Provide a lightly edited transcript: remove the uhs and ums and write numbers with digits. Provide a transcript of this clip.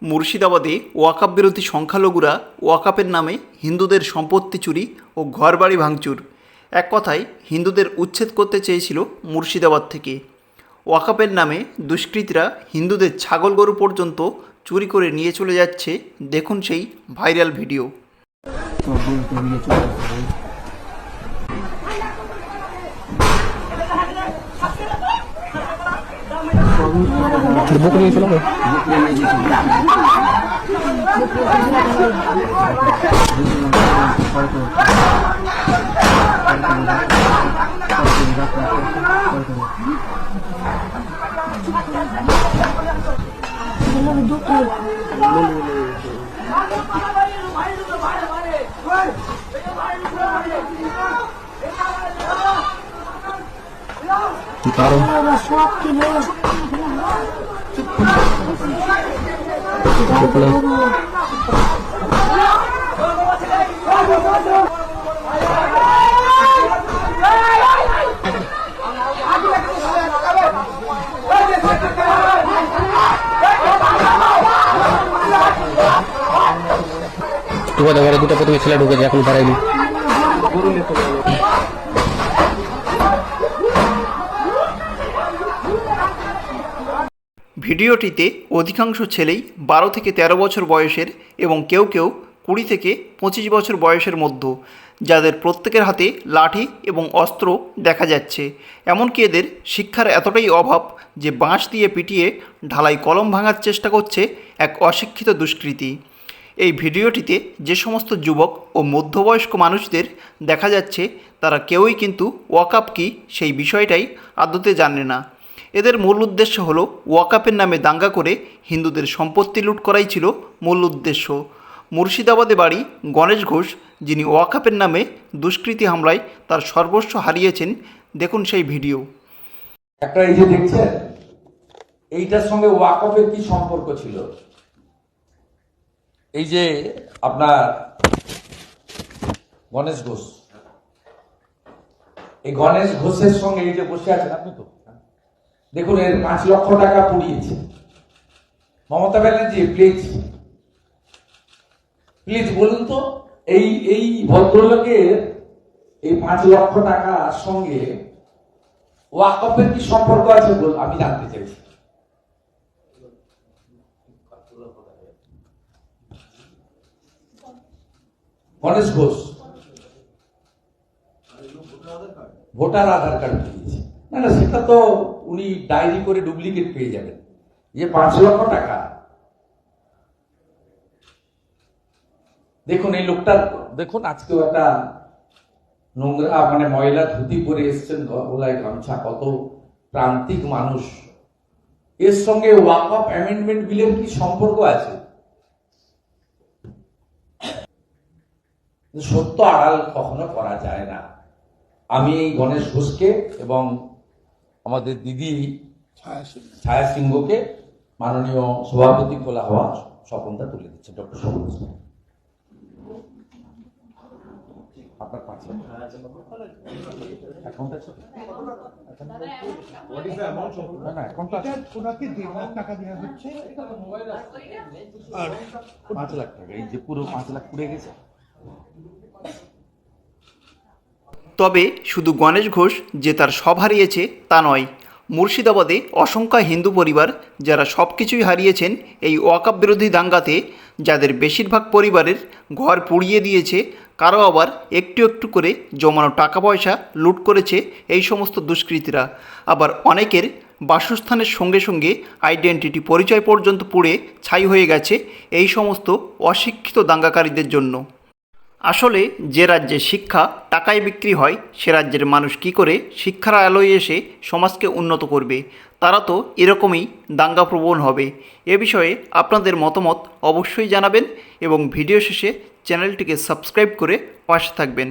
মুর্শিদাবাদে ওয়াকআপ বিরোধী সংখ্যালঘুরা ওয়াকআপের নামে হিন্দুদের সম্পত্তি চুরি ও ঘরবাড়ি ভাঙচুর, এক কথায় হিন্দুদের উচ্ছেদ করতে চেয়েছিল মুর্শিদাবাদ থেকে। ওয়াকআপের নামে দুষ্কৃতীরা হিন্দুদের ছাগল গরু পর্যন্ত চুরি করে নিয়ে চলে যাচ্ছে। দেখুন সেই ভাইরাল ভিডিও। বুক নিয়ে চলো ঘরে দুটো প্রথমে ছেলে ঢুকেছে, এখন বাড়াইনি। ভিডিওটিতে অধিকাংশ ছেলেই 12 থেকে 13 বছর বয়সের এবং কেউ কেউ 20 থেকে 25 বছর বয়সের মধ্যে, যাদের প্রত্যেকের হাতে লাঠি এবং অস্ত্র দেখা যাচ্ছে। এমনকি এদের শিক্ষার এতটাই অভাব যে বাঁশ দিয়ে পিটিয়ে ঢালাই কলম ভাঙার চেষ্টা করছে এক অশিক্ষিত দুষ্কৃতী। এই ভিডিওটিতে যে সমস্ত যুবক ও মধ্যবয়স্ক মানুষদের দেখা যাচ্ছে, তারা কেউই কিন্তু ওয়াকআপ কী সেই বিষয়টাই আদতে জানে না। এদের মূল উদ্দেশ্য হলো ওয়াকআপের নামে দাঙ্গা করে হিন্দুদের সম্পত্তি লুট করাই ছিল মূল উদ্দেশ্য। মুর্শিদাবাদে বাড়ি গণেশ ঘোষ, যিনি ওয়াকআপের নামে দুষ্কৃতী হামলায় তার সর্বস্ব হারিয়েছেন। দেখুন সেই ভিডিও। একটা এই যে দেখছেন, এইটার সঙ্গে ওয়াকআপের কি সম্পর্ক ছিল? এই যে আপনার গণেশ ঘোষ, এই গণেশ ঘোষের সঙ্গে এই যে বসে আছেন আপনি, তো দেখুন এর 5 লক্ষ টাকা পুড়িয়েছে। মমতা ব্যানার্জি প্লিজ বলুন তো, এই ভদ্রলোকের এই 5 লক্ষ টাকার সঙ্গে ওয়াকআপের কি সম্পর্ক আছে আমি জানতে চাইছি। গণেশ ঘোষ ভোটার আধার কার্ড পেয়েছে, না সেটা তো উনি ডায়েরি করে ডুপ্লিকেট পেয়ে যাবেন। যে 5 লক্ষ টাকা, দেখুন এই লোকটার, দেখুন আজকেও একটা নোংরা ময়লা ধুতি পরে এসছেন, গলায় গামছা, কত প্রান্তিক মানুষ। এর সঙ্গে ওয়াকআপ অ্যামেন্ডমেন্ট বিলের কি সম্পর্ক আছে? সত্য আড়াল কখনো করা যায় না। আমি এই গণেশ ঘোষকে এবং আমাদের দিদি ছায়া সিংহকে মাননীয় সভাপতি খোলা হওয়া স্বপনটা তুলে দিচ্ছে। ডক্টর স্বপন আপনার পাশে অ্যাকাউন্ট আছে? না অ্যাকাউন্ট আছে। ওনাকে 1.5 লাখ টাকা দেওয়া হচ্ছে আর 5 লাখ টাকা, এই যে পুরো 5 লাখ পুড়ে গেছে। তবে শুধু গণেশ ঘোষ যে তার সব হারিয়েছে তা নয়। মুর্শিদাবাদে অসংখ্য হিন্দু পরিবার যারা সব কিছুই হারিয়েছেন এই ওয়াকআপ বিরোধী দাঙ্গাতে, যাদের বেশিরভাগ পরিবারের ঘর পুড়িয়ে দিয়েছে, কারো আবার একটু একটু করে জমানো টাকা পয়সা লুট করেছে এই সমস্ত দুষ্কৃতীরা। আবার অনেকের বাসস্থানের সঙ্গে সঙ্গে আইডেন্টিটি পরিচয় পর্যন্ত পুড়ে ছাই হয়ে গেছে এই সমস্ত অশিক্ষিত দাঙ্গাকারীদের জন্য। আসলে যে রাজ্যে শিক্ষা টাকায় বিক্রি হয়, সে রাজ্যের মানুষ কি করে শিক্ষার আলোয় এসে সমাজকে উন্নত করবে? তারা তো এরকমই দাঙ্গাপ্রবণ হবে। এ বিষয়ে আপনাদের মতামত অবশ্যই জানাবেন এবং ভিডিও শেষে চ্যানেলটিকে সাবস্ক্রাইব করে পাশে থাকবেন।